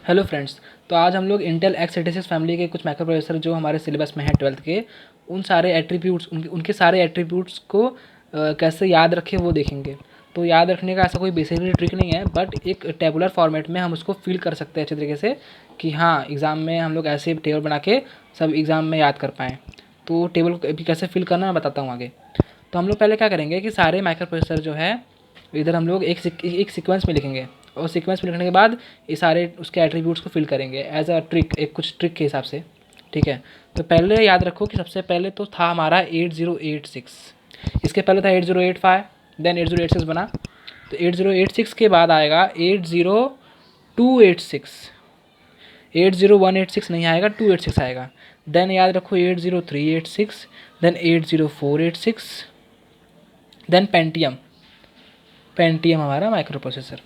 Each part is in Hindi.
Hello friends. तो आज हम लोग इंटेल x86 फैमिली के कुछ माइक्रो प्रोसेसर जो हमारे सिलेबस में है 12th के, उन सारे एट्रीब्यूट्स उनके सारे एट्रीब्यूट्स को कैसे याद रखें वो देखेंगे। तो याद रखने का ऐसा कोई बेसिकली ट्रिक नहीं है, बट एक टेबुलर फॉर्मेट में हम उसको फिल कर सकते हैं अच्छे तरीके से कि हाँ एग्ज़ाम में हम लोग ऐसे टेबल बना के सब एग्ज़ाम में याद कर पाएँ। तो टेबल को अभी कैसे फिल करना मैं बताता हूँ आगे। तो हम लोग पहले क्या करेंगे कि सारे माइक्रो प्रोसेसर जो है इधर हम लोग एक सीक्वेंस में लिखेंगे, और सीक्वेंस में लिखने के बाद ये सारे उसके एट्रीब्यूट्स को फिल करेंगे एज अ ट्रिक, एक कुछ ट्रिक के हिसाब से। ठीक है, तो पहले याद रखो कि सबसे पहले तो था हमारा 8086, इसके पहले था 8085, देन 8086 बना। तो 8086 के बाद आएगा 80286, 80186 नहीं आएगा, 286 आएगा। देन याद रखो 80386, देन 80486, देन पेंटियम। पेंटियम हमारा माइक्रो प्रोसेसर,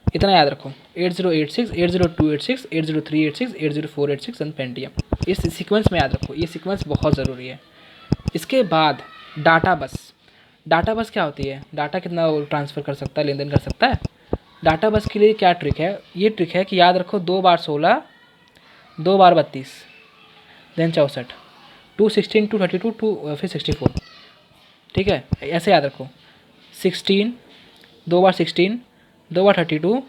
इतना याद रखो। 8086, 80286, 80386, 80486 एंड पेंटियम, इस सीक्वेंस में याद रखो, ये सीक्वेंस बहुत ज़रूरी है। इसके बाद डाटा बस। डाटा बस क्या होती है? डाटा कितना ट्रांसफ़र कर सकता है, लेन देन कर सकता है। डाटा बस के लिए क्या ट्रिक है? ये ट्रिक है कि याद रखो 2 बार 16, 2 बार 32, देन 64, 216, 232, 2 फिर 64। ठीक है, ऐसे याद रखो। 16, 2 बार 16, 2 बार 32,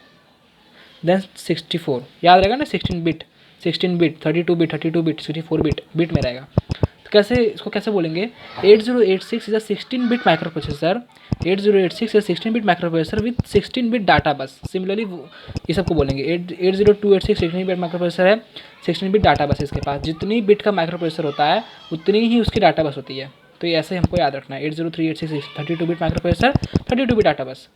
देन 64, याद रहेगा ना। 16 बिट, 32 बिट, 64 बिट, बिट में रहेगा। तो कैसे इसको कैसे बोलेंगे? 8086 is a 16 bit micro processor. 8086 is 16 bit micro processor with 16 bit data बस। सिमिलरली ये सबको बोलेंगे 80286 16 बिट माइक्रो प्रोसेसर है, 16 बिट डाटा बस। इसके पास जितनी बिट का माइक्रो प्रोसेसर होता है उतनी ही उसकी डाटा बस होती है। तो ये ऐसे हमको याद रखना है। 80386 32 bit micro processor, 32 bit data बस।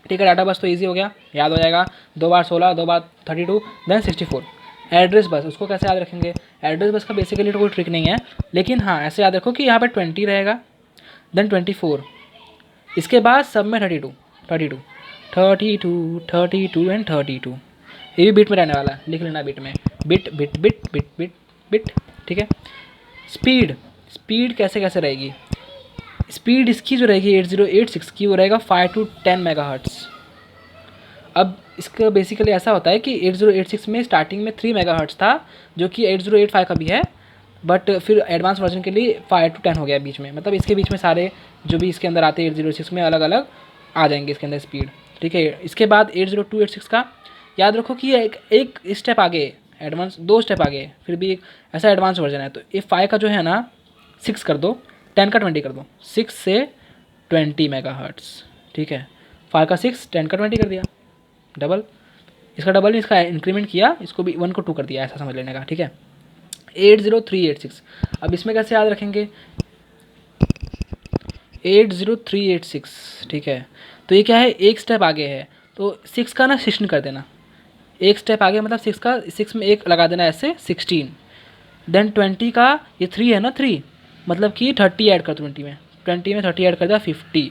ठीक है, डाटा बस तो इजी हो गया, याद हो जाएगा। 2 बार 16, 2 बार 32, देन 64। एड्रेस बस, उसको कैसे याद रखेंगे? एड्रेस बस का बेसिकली तो कोई ट्रिक नहीं है, लेकिन हाँ ऐसे याद रखो कि यहाँ पे 20 रहेगा, देन 24, इसके बाद सब में 32, 32, 32, 32 एंड 32। ये भी बिट में रहने वाला है, लिख लेना बिट में। Bit bit bit bit bit bit. ठीक है। स्पीड, स्पीड कैसे कैसे रहेगी? स्पीड इसकी जो रहेगी 8086 की, वो रहेगा 5 to 10 मेगाहर्ट्ज़। अब इसका बेसिकली ऐसा होता है कि 8086 में स्टार्टिंग में 3 मेगाहर्ट्ज़ था, जो कि 8085 का भी है, बट फिर एडवांस वर्जन के लिए 5 to 10 हो गया बीच में। मतलब इसके बीच में सारे जो भी इसके अंदर आते हैं 8086 में अलग अलग आ जाएंगे इसके अंदर स्पीड। ठीक है। इसके बाद 80286 का याद रखो कि एक स्टेप आगे एडवांस, 2 स्टेप आगे, फिर भी एक ऐसा एडवांस वर्जन है। तो ये 5 का जो है ना 6 कर दो, 10 का 20 कर दो, 6 से 20 मेगाहर्ट्ज़। ठीक है, 5 का 6, 10 का 20 कर दिया, डबल। इसका डबल नहीं, इसका इंक्रीमेंट किया, इसको भी 1 को 2 कर दिया, ऐसा समझ लेने का। ठीक है। 80386, अब इसमें कैसे याद रखेंगे? 80386। ठीक है, तो ये क्या है, एक स्टेप आगे है, तो 6 का ना 16 कर देना। एक स्टेप आगे मतलब 6 का 6 में एक लगा देना, ऐसे 16। देन 20 का, ये 3 है ना, 3 मतलब कि 30 ऐड कर दो 20 में, 20 में 30 ऐड कर दिया, 50।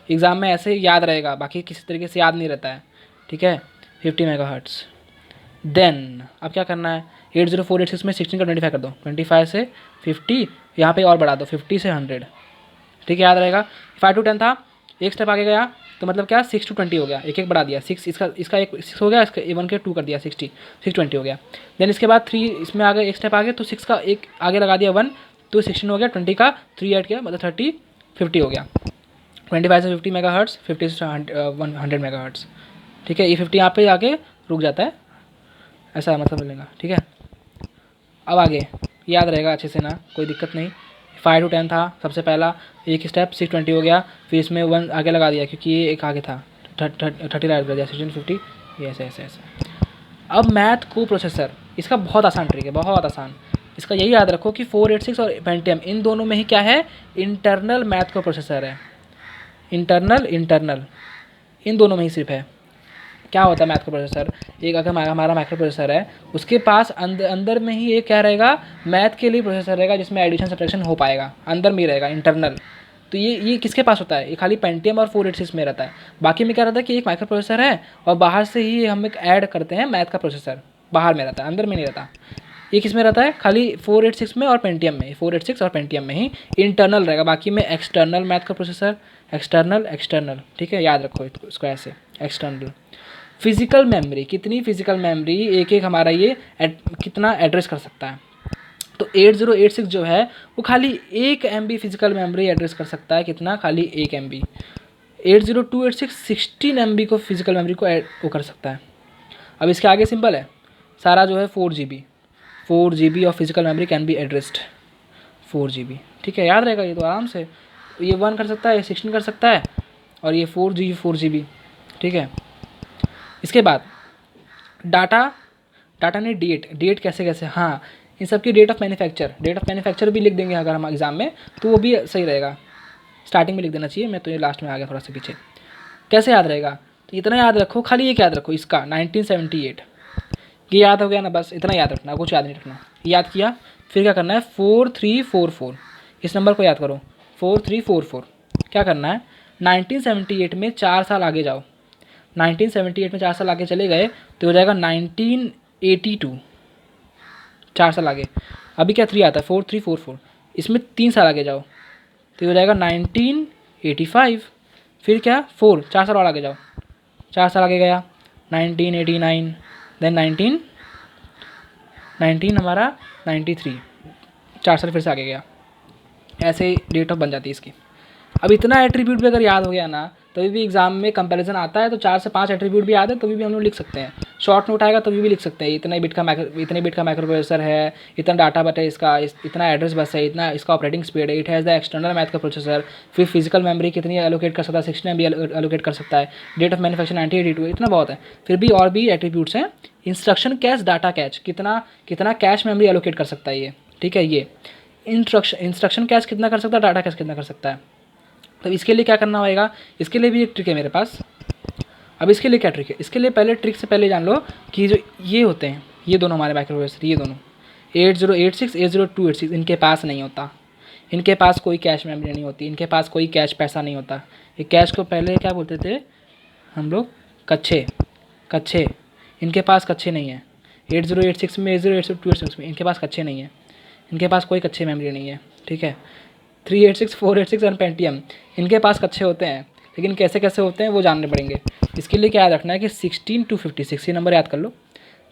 एग्ज़ाम में ऐसे याद रहेगा, बाकी किसी तरीके से याद नहीं रहता है। ठीक है, 50 मेगाहर्ट्ज़। देन अब क्या करना है? 80486 में 16 का 25 कर दो, 25 से 50, यहाँ पे और बढ़ा दो 50 से 100। ठीक है, याद रहेगा। 5 to 10 था, एक स्टेप आगे गया, तो मतलब क्या 6 to 20 हो गया, एक एक बढ़ा दिया। 6 इसका एक 6 हो गया, इसका 1 के 2 कर दिया, 60, 620 हो गया। देन इसके बाद 3 इसमें आ गए, एक स्टेप आगे, तो 6 का एक आगे लगा दिया 1, तो 16 हो गया। 20 का 3 ऐड किया, मतलब 30, 50 हो गया। 25 से 50 मेगाहर्ट्ज़, 50 से 100 मेगाहर्ट्ज़। ठीक है, ये 50 यहाँ पे आके रुक जाता है, ऐसा मतलब मिलेगा। ठीक है, अब आगे याद रहेगा अच्छे से ना, कोई दिक्कत नहीं। 5 to 10 था सबसे पहला, एक स्टेप 620 हो गया, फिर इसमें 1 आगे लगा दिया क्योंकि ये एक आगे था, 30 ऐड कर दिया, 1650, ये ऐसे ऐसे ऐसे। अब मैथ को प्रोसेसर, इसका बहुत आसान ट्रिक है, बहुत आसान। इसका यही याद रखो कि 486 और पेंटियम, इन दोनों में ही क्या है, इंटरनल मैथ को प्रोसेसर है। इंटरनल इंटरनल इन दोनों में ही सिर्फ है। क्या होता है मैथ का प्रोसेसर? एक अगर हमारा माइक्रो प्रोसेसर है, उसके पास अंदर में ही एक क्या रहेगा, मैथ के लिए प्रोसेसर रहेगा, जिसमें एडिशन सब्ट्रैक्शन हो पाएगा, अंदर में ही रहेगा, इंटरनल। तो ये किसके पास होता है? ये खाली पेंटियम और 486 में रहता है। बाकी में क्या रहता है कि एक माइक्रो प्रोसेसर है और बाहर से ही हम एक ऐड करते हैं मैथ का प्रोसेसर, बाहर में रहता है, अंदर में नहीं रहता। ये किस में रहता है? खाली 486 में और पेंटियम में, 486 और पेंटियम में ही इंटरनल रहेगा, बाकी में एक्सटर्नल मैथ का प्रोसेसर, एक्सटर्नल एक्सटर्नल। ठीक है, याद रखो इसको ऐसे, एक्सटर्नल। फिजिकल मेमोरी, कितनी फिजिकल मेमोरी एक एक हमारा ये कितना एड्रेस कर सकता है। तो 8086 जो है वो खाली 1 MB फिजिकल मेमोरी एड्रेस कर सकता है। कितना? खाली 1 MB। 80286 16 MB को फिजिकल मेमोरी को वो कर सकता है। अब इसके आगे सिंपल है सारा जो है 4 GB of physical memory can be addressed 4 GB। ठीक है, याद रहेगा ये तो आराम से। ये 1 कर सकता है, ये 16 कर सकता है, और ये 4 GB। ठीक है, इसके बाद डाटा ने डेट कैसे कैसे, हाँ इन सब की डेट ऑफ मैन्युफैक्चर भी लिख देंगे अगर हम एग्ज़ाम में, तो वो भी सही रहेगा। स्टार्टिंग में लिख देना चाहिए, मैं तो ये लास्ट में आ गया थोड़ा सा पीछे। कैसे याद रहेगा? तो इतना याद रखो, खाली एक याद रखो इसका 1978, ये याद हो गया ना, बस इतना याद रखना, कुछ याद नहीं रखना। याद किया, फिर क्या करना है 4344, इस नंबर को याद करो 4344। क्या करना है 1978 में 4 साल आगे जाओ, 1978 में 4 साल आगे चले गए तो हो जाएगा 1982, 4 साल आगे। अभी क्या 3 आता है 4344, इसमें 3 साल आगे जाओ तो हो जाएगा 1985। फिर क्या 4 साल और आगे जाओ, 4 साल आगे गया 1989, देन 19 हमारा 93, 4 साल फिर से आगे गया। ऐसे डेट ऑफ बन जाती है इसकी। अब इतना एट्रीब्यूट भी अगर याद हो गया ना, तभी भी एग्जाम में कंपैरिजन आता है तो 4 से 5 एट्रीब्यूट भी याद है तभी भी हम लोग लिख सकते हैं। शॉर्ट नोट आएगा तभी भी लिख सकते हैं, इतने बिट का माइक्रो प्रोसेसर है, इतना डाटा बट है इसका, इतना एड्रेस बस है, इतना इसका ऑपरेटिंग स्पीड है, it has the external math का प्रोसेसर। फिर फिजिकल मेमोरी कितनी एलोकेट कर सकता है 16 MB एलोकेट कर सकता है, डेट ऑफ मैन्युफैक्चर 1982, इतना बहुत है। फिर भी और भी एट्रीब्यूट्स हैं। इंस्ट्रक्शन कैश, डाटा कैच, कितना कैश मेमोरी एलोकेट कर सकता है ये। ठीक है, ये इंस्ट्रक्शन कैश कितना कर सकता है, डाटा कैश कितना कर सकता है। तो इसके लिए क्या करना होगा, इसके लिए भी एक ट्रिक है मेरे पास। अब इसके लिए क्या ट्रिक है, इसके लिए पहले ट्रिक से पहले जान लो कि जो ये होते हैं, ये दोनों हमारे माइक्रो प्रोसेसर, ये दोनों 8086 80286 इनके पास नहीं होता, इनके पास कोई कैश मेमोरी नहीं होती, इनके पास कोई कैश पैसा नहीं होता। ये कैश को पहले क्या बोलते थे हम लोग, कच्छे। इनके पास कच्छे नहीं है। 8086 में 8086 286 में इनके पास कच्छे नहीं है, इनके पास कोई कच्छे मेमोरी नहीं है। ठीक है, 386 486 और पेंटियम इनके पास कच्छे होते हैं, लेकिन कैसे कैसे होते हैं वो जानने पड़ेंगे। इसके लिए क्या याद रखना है कि 16 to 56 ये नंबर याद कर लो।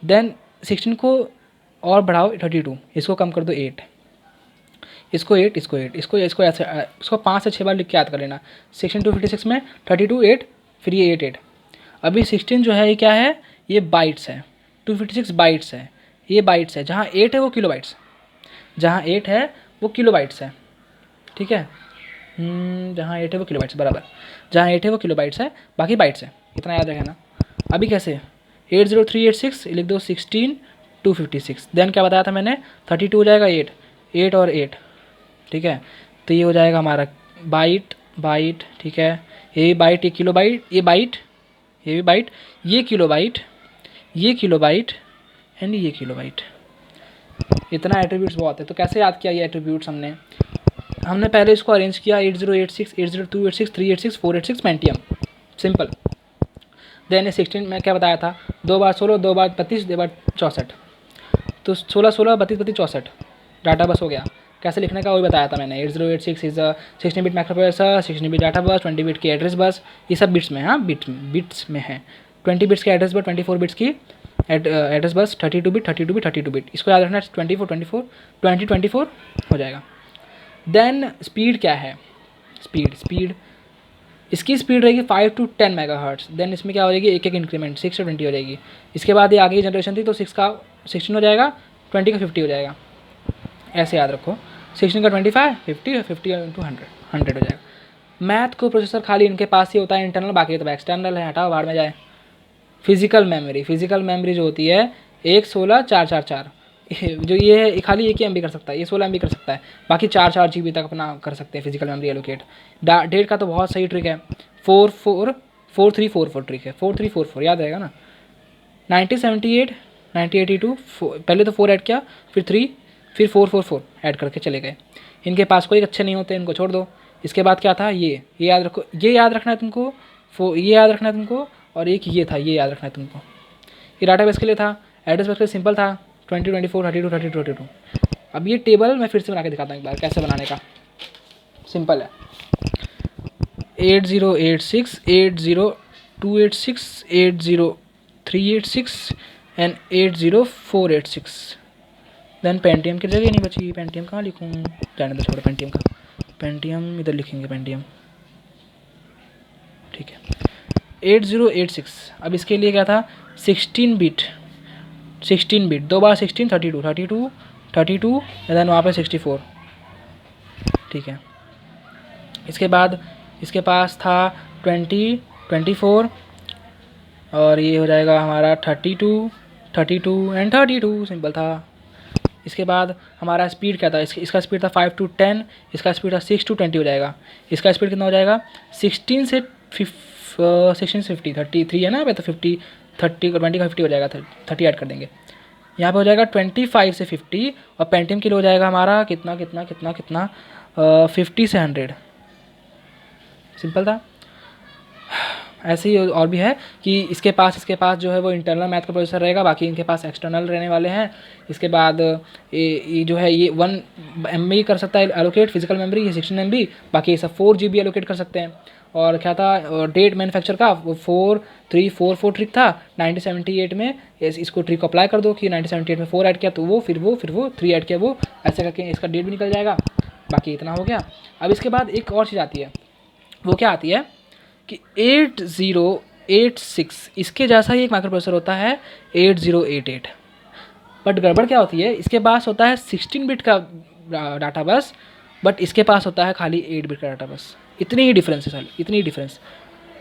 देन 16 को और बढ़ाओ 32, इसको कम कर दो 8, इसको 8, इसको 5 से 6 बार लिख के याद कर लेना। 16 to 56 में 32 8, फिर ये 8। अभी 16 जो है ये क्या है, ये बाइट्स है, 256 बाइट्स है, ये बाइट्स है। जहाँ 8 है वो किलो बाइट्स, जहाँ 8 है वो किलो बाइट्स है। ठीक है, जहाँ 8 है वो किलो बाइट्स, बराबर, जहाँ 8 है वो किलो बाइट्स है, बाकी बाइट्स है, इतना याद रखना। अभी कैसे 80386 लिख दो 16 to 56, देन क्या बताया था मैंने 32 हो जाएगा 8 और 8। ठीक है, तो ये हो जाएगा हमारा बाइट। ठीक है, ये बाइट, ये किलो बाइट, ये बाइट, ये भी बाइट, ये किलो बाइट, ये किलो बाइट एंड ये किलो बाइट। इतना एट्रीब्यूट्स बहुत है। तो कैसे याद किया ये एट्रीब्यूट्स हमने पहले इसको अरेंज किया 8086 80286 386 486 पेंटियम, सिंपल। देन 16 में क्या बताया था, 2 बार 16, 2 बार 32, 2 बार 64, तो 16 16 32 32 64 डाटा बस हो गया। कैसे लिखने का वही बताया था मैंने। 8086 is 16 bit micro processor, 16 bit data बस, 20 बिट की एड्रेस बस, ये सब बिट्स में है, हाँ बिट्स में है। 20 बिट्स की एड्रेस बस, 24 बिट्स की एड्रेस बस, 32 बिट, इसको याद रखना 24 हो जाएगा। देन स्पीड क्या है, स्पीड इसकी स्पीड रहेगी 5 to 10 मेगाहर्ट्ज़। देन इसमें क्या हो जाएगी, एक इंक्रीमेंट 6 से 20 हो जाएगी। इसके बाद ये आगे की जनरेशन थी तो 6 का 16 हो जाएगा, 20 का 50 हो जाएगा। ऐसे याद रखो, 16 का 25, 50 इंटू 100 हो जाएगा। मैथ को प्रोसेसर खाली इनके पास ही होता है इंटरनल, बाकी तो एक्सटर्नल है, हटाओ बाहर में जाए। फिजिकल मेमोरी जो होती है 1 16 4 4 4, जो ये है खाली 1 MB कर सकता है, ये 16 MB कर सकता है, बाकी 4 GB तक अपना कर सकते हैं फिजिकल मेमोरी एलोकेट। डेट का तो बहुत सही ट्रिक है, 4344 ट्रिक है, 4344 याद रहेगा ना। 1978 1982 पहले तो 4 ऐड किया, फिर 3, फिर 444 ऐड करके चले गए। इनके पास कोई अच्छे नहीं होते, इनको छोड़ दो। इसके बाद क्या था, ये याद रखो, ये याद रखना है तुमको, ये याद रखना है तुमको, और एक ये था, ये याद रखना है तुमको। ये डाटा बेस के लिए था, एड्रेस बेस के लिए सिंपल था 20 24 32 32 32। अब ये टेबल मैं फिर से बना के दिखाता हूँ एक बार कैसे बनाने का, सिंपल है। 8086 80286 80 386 एंड 80486। देन पेंटियम की जगह नहीं बची, पेंटियम कहाँ लिखूँ, जाने दो छोड़ो पेंटियम का, पेंटियम इधर लिखेंगे पेंटियम, ठीक है। 8086, अब इसके लिए क्या था 16 बिट, 2 बार 16 32 देन वहाँ पे 64, ठीक है। इसके बाद इसके पास था 24 और ये हो जाएगा हमारा 32 एंड 32, सिंपल था। इसके बाद हमारा स्पीड क्या था, इसका स्पीड था 5 to 10, इसका स्पीड था 6 to 20 हो जाएगा। इसका स्पीड कितना हो जाएगा 16 से 50 33 है ना पे, तो 50 30 20 का 50 हो जाएगा, 30 ऐड कर देंगे। यहाँ पे हो जाएगा 25 से 50 और पेंटियम के लिए हो जाएगा हमारा कितना 50 से 100, सिंपल था। ऐसे ही और भी है कि इसके पास जो है वो इंटरनल मैथ का प्रोसेसर रहेगा, बाकी इनके पास एक्सटर्नल रहने वाले हैं। इसके बाद ये जो है ये 1 MB कर सकता है एलोकेट फिजिकल मेमोरी, ये 16 MB, बाकी ये सब 4 GB एलोकेट कर सकते हैं। और क्या था डेट मैन्युफैक्चर का वो 4344 ट्रिक था। 1978 में इसको ट्रिक को अप्लाई कर दो कि 1978 में 4 ऐड किया तो वो फिर वो 3 ऐड किया, वो ऐसे करके इसका डेट भी निकल जाएगा। बाकी इतना हो गया। अब इसके बाद एक और चीज़ आती है, वो क्या आती है कि 8086 इसके जैसा ही एक माइक्रो प्रोसेसर होता है 8088, बट गड़बड़ क्या होती है, इसके पास होता है 16 बिट का डाटा बस, बट इसके पास होता है खाली 8 बिट का डाटा बस। इतनी ही डिफरेंस है सर, इतनी ही डिफरेंस,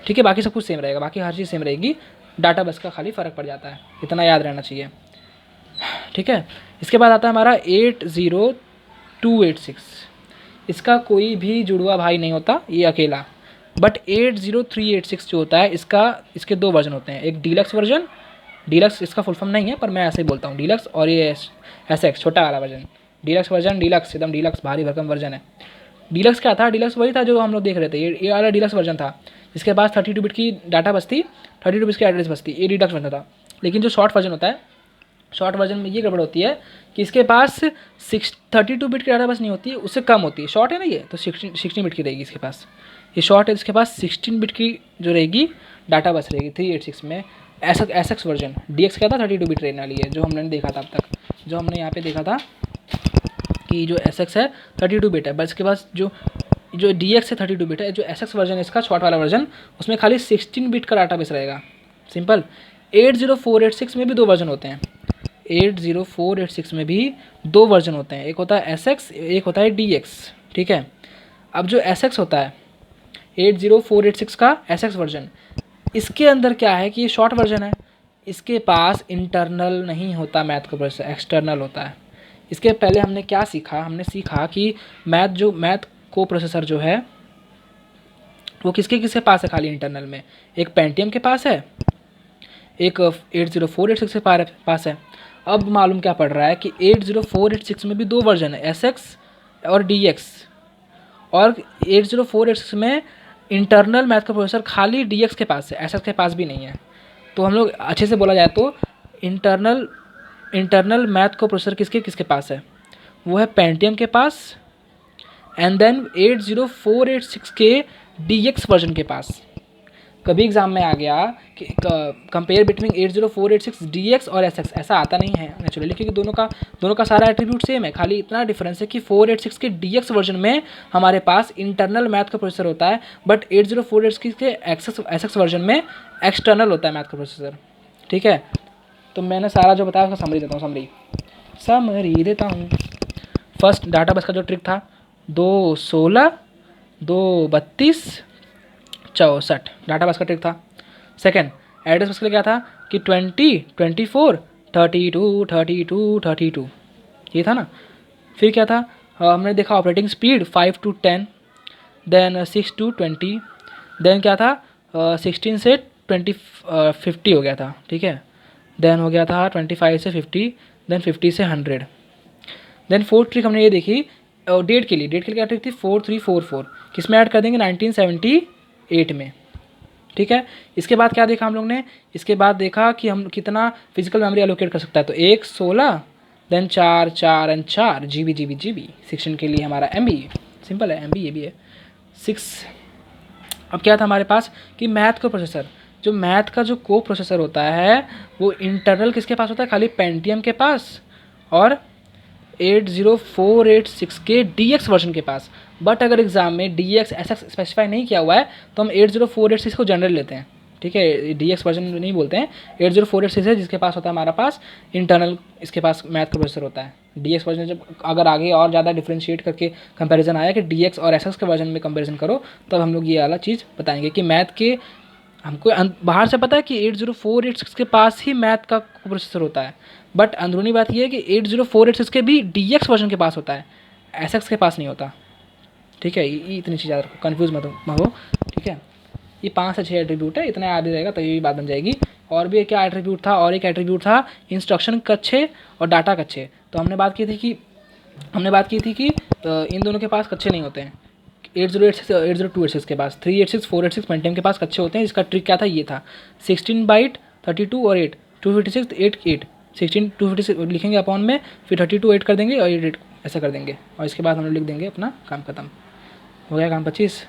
ठीक है। बाकी सब कुछ सेम रहेगा, बाकी हर चीज़ सेम रहेगी, डाटा बस का खाली फ़र्क पड़ जाता है, इतना याद रहना चाहिए, ठीक है। इसके बाद आता है हमारा 80286, इसका कोई भी जुड़वा भाई नहीं होता, ये अकेला। बट 80386 जो होता है इसके 2 वर्जन होते हैं, एक डीलक्स वर्जन, डीलक्स इसका फुल फॉर्म नहीं है पर मैं ऐसे ही बोलता हूँ डीलक्स, और ये SX छोटा वाला वर्जन, डीलक्स वर्जन, डीलक्स एकदम डीलक्स भारी भरकम वर्जन है। डीलक्स क्या था, डीलक्स वही था जो हम लोग देख रहे थे, ये वाला डीलक्स वर्जन था। इसके पास 32 बिट की डाटा बस थी, 32 बिट की एड्रेस बस थी, ये डीलक्स वर्जन था। लेकिन जो शॉर्ट वर्जन होता है, शॉर्ट वर्जन में ये गड़बड़ होती है कि इसके पास 32 बिट की डाटा बस नहीं होती है, उससे कम होती है। शॉर्ट है ना ये, तो 16 बिट की रहेगी इसके पास, ये शॉर्ट है, इसके पास 16 बिट की जो रहेगी डाटा बस रहेगी 386 में। SX वर्जन, DX क्या था 32 बिट रहने वाली है, जो हमने देखा था अब तक, जो हमने यहाँ पे देखा था कि जो SX है 32 बिट है, बस इसके पास जो DX है 32 बिट है। जो SX वर्जन है इसका शॉर्ट वाला वर्जन, उसमें खाली 16 बिट का डाटा बेस रहेगा, सिंपल। 80486 में भी 2 वर्जन होते हैं, 80486 में भी 2 वर्जन होते हैं, एक होता है SX, एक होता है DX, ठीक है। अब जो SX होता है 80486 का SX वर्जन, इसके अंदर क्या है कि ये शॉर्ट वर्जन है, इसके पास इंटरनल नहीं होता मैथ का प्रोसेसर, एक्सटर्नल होता है। इसके पहले हमने क्या सीखा, हमने सीखा कि मैथ को प्रोसेसर जो है वो किसके पास है खाली इंटरनल में, एक पेंटियम के पास है, एक 80486 के पास है। अब मालूम क्या पड़ रहा है कि 80486 में भी 2 वर्जन है, SX और DX, और 80486 में इंटरनल मैथ का प्रोसेसर खाली DX के पास है, SX के पास भी नहीं है। तो हम लोग अच्छे से बोला जाए तो इंटरनल मैथ को प्रोसेसर किसके पास है, वो है पेंटियम के पास, एंड देन 80486 के DX वर्जन के पास। कभी एग्जाम में आ गया कि कंपेयर बिटवीन 80486 DX और SX, ऐसा आता नहीं है नेचुरली, क्योंकि दोनों का सारा एट्रीब्यूट सेम है, खाली इतना डिफरेंस है कि 486 के DX वर्जन में हमारे पास इंटरनल मैथ का प्रोसेसर होता है, बट 80486 के SX वर्जन में एक्सटर्नल होता है मैथ का प्रोसेसर, ठीक है। तो मैंने सारा जो बताया उसका समरी देता हूँ, समरी देता हूँ। फर्स्ट डाटा बस का जो ट्रिक था 216 232 64 डाटा बस का ट्रिक था। सेकंड एड्रेस बस के लिए क्या था कि 20 24 32 32 32, ये था ना। फिर क्या था, हमने देखा ऑपरेटिंग स्पीड 5 to 10, देन 6 to 20, देन क्या था 16 से 50 हो गया था, ठीक है। देन हो गया था 25 से 50, देन 50 से 100। देन फोर्थ ट्रिक हमने ये देखी डेट के लिए क्या ट्रिक थी 4344, किसमें ऐड कर देंगे 1978 में, ठीक है। इसके बाद क्या देखा हम लोग ने, इसके बाद देखा कि हम कितना फिजिकल मेमोरी एलोकेट कर सकता है, तो 1 16 देन 4 4 एंड 4 GB 16 के लिए हमारा MB, सिंपल है MB, ये भी है 6। अब क्या था हमारे पास कि मैथ का प्रोसेसर जो मैथ का जो को प्रोसेसर होता है वो इंटरनल किसके पास होता है, खाली पेंटियम के पास और 80486 के DX वर्जन के पास। बट अगर एग्जाम में DX ऐसा स्पेसिफाई नहीं किया हुआ है तो हम 80486 को जनरल लेते हैं, ठीक है, DX वर्जन नहीं बोलते हैं। 80486 है जिसके पास होता है हमारा पास इंटरनल, इसके पास मैथ का प्रोसेसर होता है। DX वर्जन जब अगर आगे और ज़्यादा डिफ्रेंशिएट करके कंपैरिजन आया कि DX और SS के वर्जन में कंपैरिजन करो, तब हम लोग ये वाला चीज़ बताएंगे कि मैथ के हमको बाहर से पता है कि 80486 के पास ही मैथ का प्रोसेसर होता है, बट अंदरूनी बात ये है कि 80486 के भी DX वर्जन के पास होता है, SX के पास नहीं होता, ठीक है। ये इतनी चीज़ याद रखो, कन्फ्यूज मत हो, ठीक है। ये 5 से 6 एट्रीब्यूट है, इतना याद रहेगा तभी बात बन जाएगी। और भी क्या एट्रीब्यूट था, और एक एट्रीब्यूट था इंस्ट्रक्शन कच्छे और डाटा कच्छे। तो हमने बात की थी कि इन दोनों के पास कच्छे नहीं होते हैं। 8086 8026 के पास 386 486 पेंटियम के पास कच्छे होते हैं। इसका ट्रिक क्या था, ये था 16 बाइट 32 और 8 256 8 8 16 256 लिखेंगे अपॉन में, फिर 32 8 कर देंगे और 8 ऐसा कर देंगे, और इसके बाद हम लोग लिख देंगे अपना काम खत्म हो गया, काम 25।